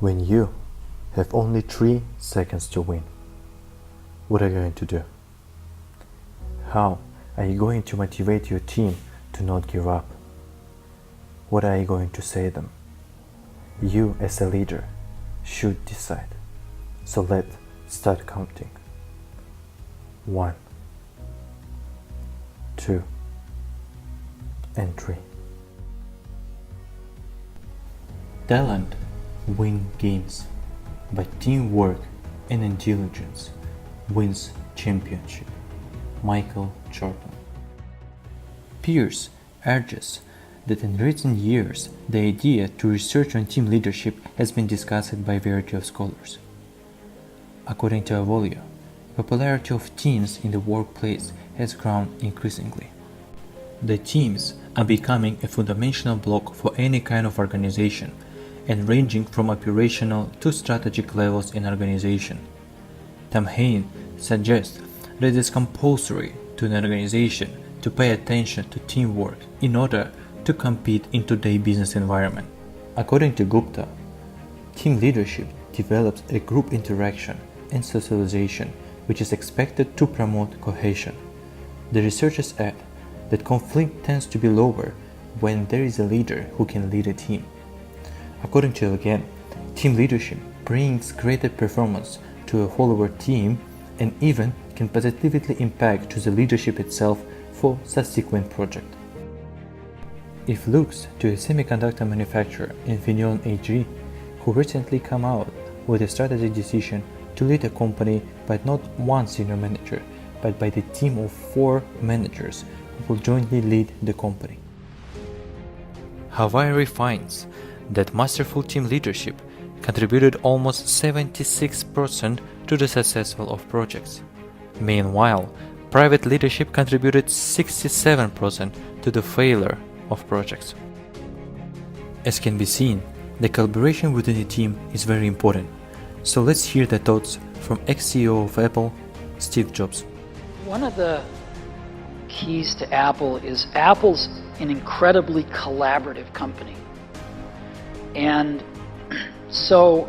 When you have only 3 seconds to win, what are you going to do? How are you going to motivate your team to not give up? What are you going to say to them? You as a leader should decide. So let's start counting. 1, 2, and 3. Talent wins games, but teamwork and intelligence wins championship. Michael Jordan. Pearce urges that in recent years the idea to research on team leadership has been discussed by a variety of scholars. According to Avolio, popularity of teams in the workplace has grown increasingly. The teams are becoming a fundamental block for any kind of organization and ranging from operational to strategic levels in organization. Tom Hayne suggests that it is compulsory to an organization to pay attention to teamwork in order to compete in today's business environment. According to Gupta, team leadership develops a group interaction and socialization which is expected to promote cohesion. The researchers add that conflict tends to be lower when there is a leader who can lead a team. According to Again, team leadership brings greater performance to a follower team and even can positively impact to the leadership itself for subsequent project. If looks to a semiconductor manufacturer Infineon AG, who recently come out with a strategic decision to lead a company by not one senior manager, but by the team of 4 managers who will jointly lead the company. Hawaii finds that masterful team leadership contributed almost 76% to the success of projects. Meanwhile, private leadership contributed 67% to the failure of projects. As can be seen, the collaboration within a team is very important. So let's hear the thoughts from ex-CEO of Apple, Steve Jobs. One of the keys to Apple is Apple's an incredibly collaborative company. And so,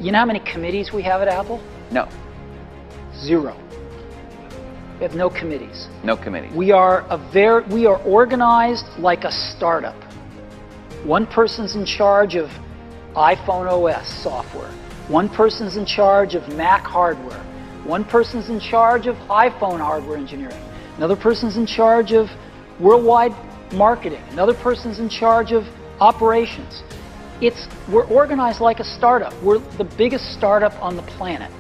you know how many committees we have at Apple? No. 0. We have no committees. No committees. We are organized like a startup. One person's in charge of iPhone OS software. One person's in charge of Mac hardware. One person's in charge of iPhone hardware engineering. Another person's in charge of worldwide marketing. Another person's in charge of operations. We're organized like a startup. We're the biggest startup on the planet.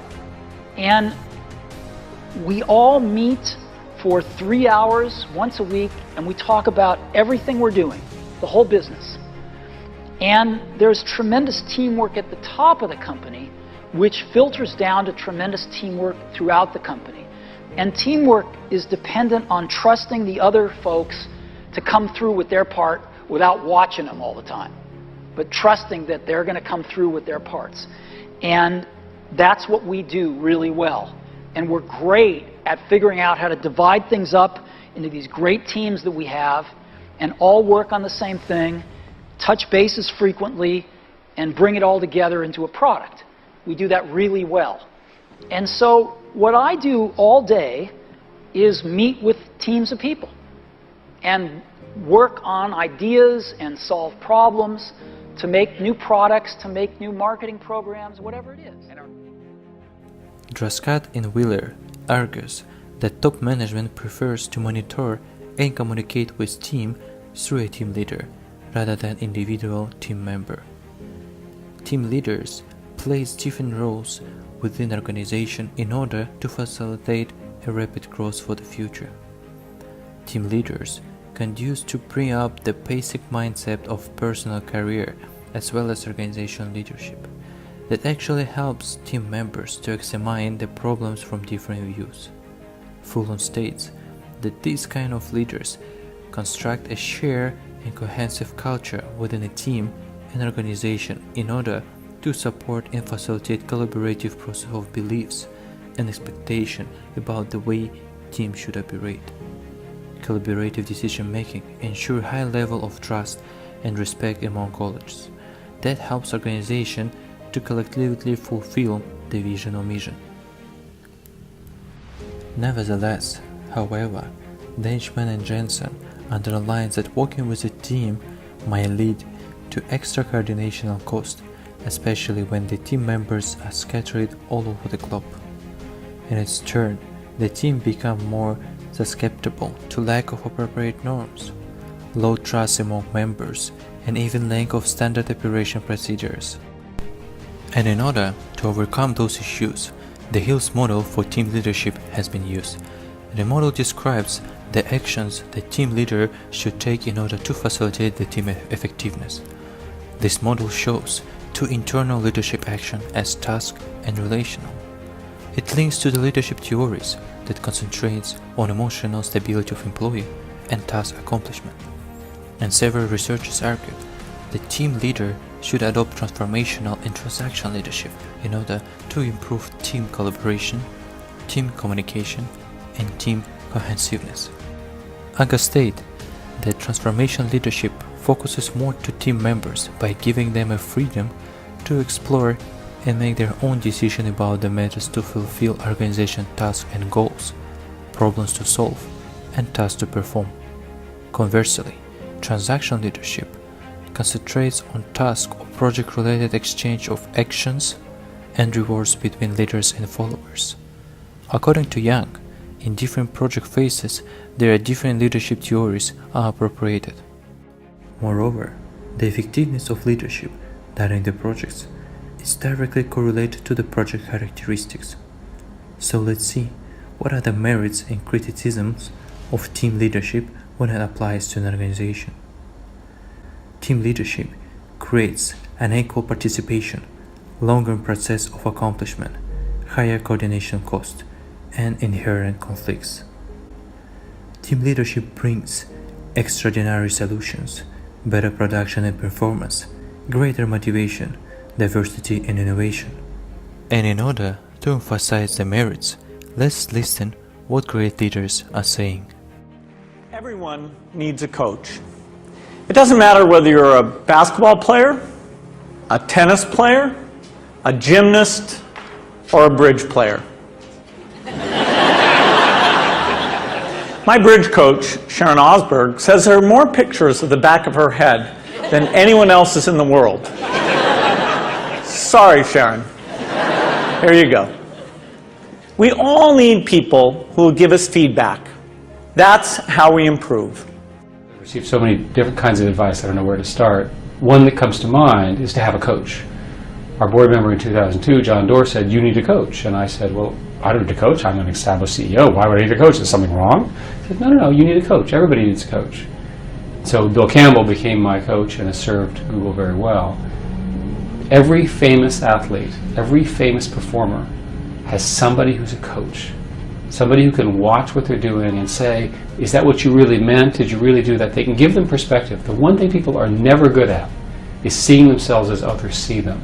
And we all meet for 3 hours once a week and we talk about everything we're doing, the whole business. And there's tremendous teamwork at the top of the company, which filters down to tremendous teamwork throughout the company. And teamwork is dependent on trusting the other folks to come through with their part without watching them all the time, but trusting that they're going to come through with their parts. And that's what we do really well. And we're great at figuring out how to divide things up into these great teams that we have and all work on the same thing, touch bases frequently, and bring it all together into a product. We do that really well. And so what I do all day is meet with teams of people and work on ideas and solve problems to make new products, to make new marketing programs, whatever it is. Draskat and Wheeler argues that top management prefers to monitor and communicate with team through a team leader rather than individual team member. Team leaders plays different roles within the organization in order to facilitate a rapid growth for the future. Team leaders conduce to bring up the basic mindset of personal career as well as organizational leadership that actually helps team members to examine the problems from different views. Fulton states that these kind of leaders construct a shared and cohesive culture within a team and organization in order to support and facilitate collaborative process of beliefs and expectation about the way teams should operate. Collaborative decision-making ensure high level of trust and respect among colleagues. that helps organization to collectively fulfill the vision or mission. Nevertheless, however, Deichmann and Jensen underlines that working with a team might lead to extra coordination cost, especially when the team members are scattered all over the globe. In its turn, the team becomes more susceptible to lack of appropriate norms, low trust among members, and even lack of standard operation procedures. And in order to overcome those issues, the Hills model for team leadership has been used. The model describes the actions the team leader should take in order to facilitate the team effectiveness. This model shows two internal leadership actions as task and relational. It links to the leadership theories that concentrates on emotional stability of employee and task accomplishment. And several researchers argued the team leader should adopt transformational and transaction leadership in order to improve team collaboration, team communication, and team cohesiveness. Aga stated that transformational leadership focuses more to team members by giving them a freedom to explore and make their own decision about the methods to fulfill organization tasks and goals, problems to solve, and tasks to perform. Conversely, transactional leadership concentrates on task or project-related exchange of actions and rewards between leaders and followers. According to Young, in different project phases, there are different leadership theories are appropriated. Moreover, the effectiveness of leadership during the projects is directly correlated to the project characteristics. So let's see what are the merits and criticisms of team leadership when it applies to an organization. Team leadership creates an equal participation, longer process of accomplishment, higher coordination cost, and inherent conflicts. Team leadership brings extraordinary solutions, better production and performance, greater motivation, diversity and innovation. And in order to emphasize the merits, let's listen what great leaders are saying. Everyone needs a coach. It doesn't matter whether you're a basketball player, a tennis player, a gymnast, or a bridge player. My bridge coach, Sharon Osberg, says there are more pictures of the back of her head than anyone else's in the world. Sorry, Sharon. Here you go. We all need people who will give us feedback. That's how we improve. I've received so many different kinds of advice, I don't know where to start. One that comes to mind is to have a coach. Our board member in 2002, John Doerr, said, "You need a coach." And I said, "Well, I don't need a coach. I'm an established CEO. Why would I need a coach? Is something wrong?" He said, "No, you need a coach. Everybody needs a coach." So Bill Campbell became my coach and has served Google very well. Every famous athlete, every famous performer has somebody who's a coach. Somebody who can watch what they're doing and say, is that what you really meant? Did you really do that? They can give them perspective. The one thing people are never good at is seeing themselves as others see them.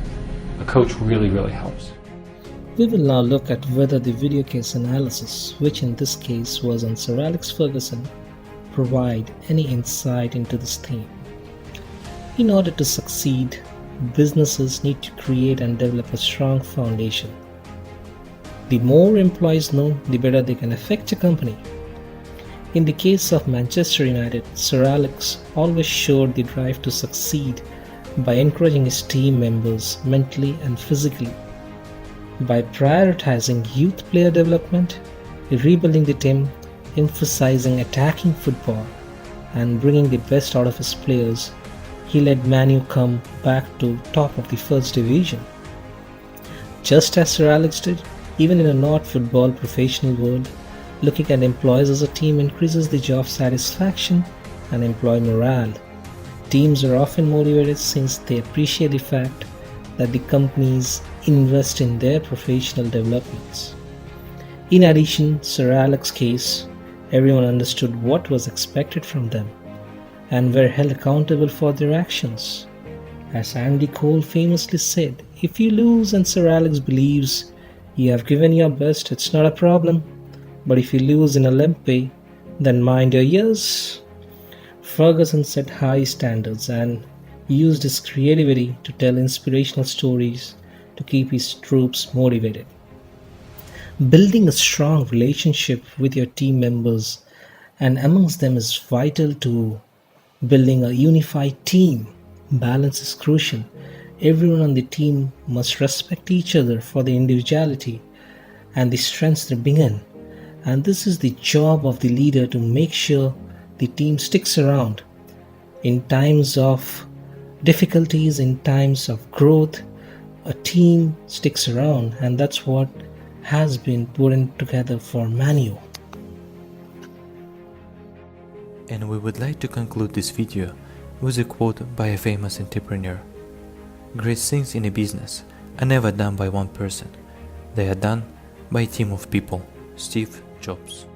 A coach really, really helps. We will now look at whether the video case analysis, which in this case was on Sir Alex Ferguson, provide any insight into this theme. In order to succeed, businesses need to create and develop a strong foundation. The more employees know, the better they can affect a company. In the case of Manchester United, Sir Alex always showed the drive to succeed by encouraging his team members mentally and physically, by prioritizing youth player development, rebuilding the team, emphasizing attacking football, and bringing the best out of his players. He led Man U come back to top of the first division. Just as Sir Alex did, even in a not-football professional world, looking at employees as a team increases the job satisfaction and employee morale. Teams are often motivated since they appreciate the fact that the companies invest in their professional developments. In addition, Sir Alex's case, everyone understood what was expected from them and were held accountable for their actions. As Andy Cole famously said, if you lose and Sir Alex believes you have given your best, it's not a problem. But if you lose in a limp way, then mind your ears. Ferguson set high standards and used his creativity to tell inspirational stories to keep his troops motivated. Building a strong relationship with your team members and amongst them is vital to building a unified team. Balance is crucial. Everyone on the team must respect each other for their individuality and the strengths they bring in. And this is the job of the leader to make sure the team sticks around in times of difficulties, in times of growth. A team sticks around, and that's what has been put in together for Manu. And we would like to conclude this video with a quote by a famous entrepreneur. Great things in a business are never done by one person. They are done by a team of people. Steve Jobs.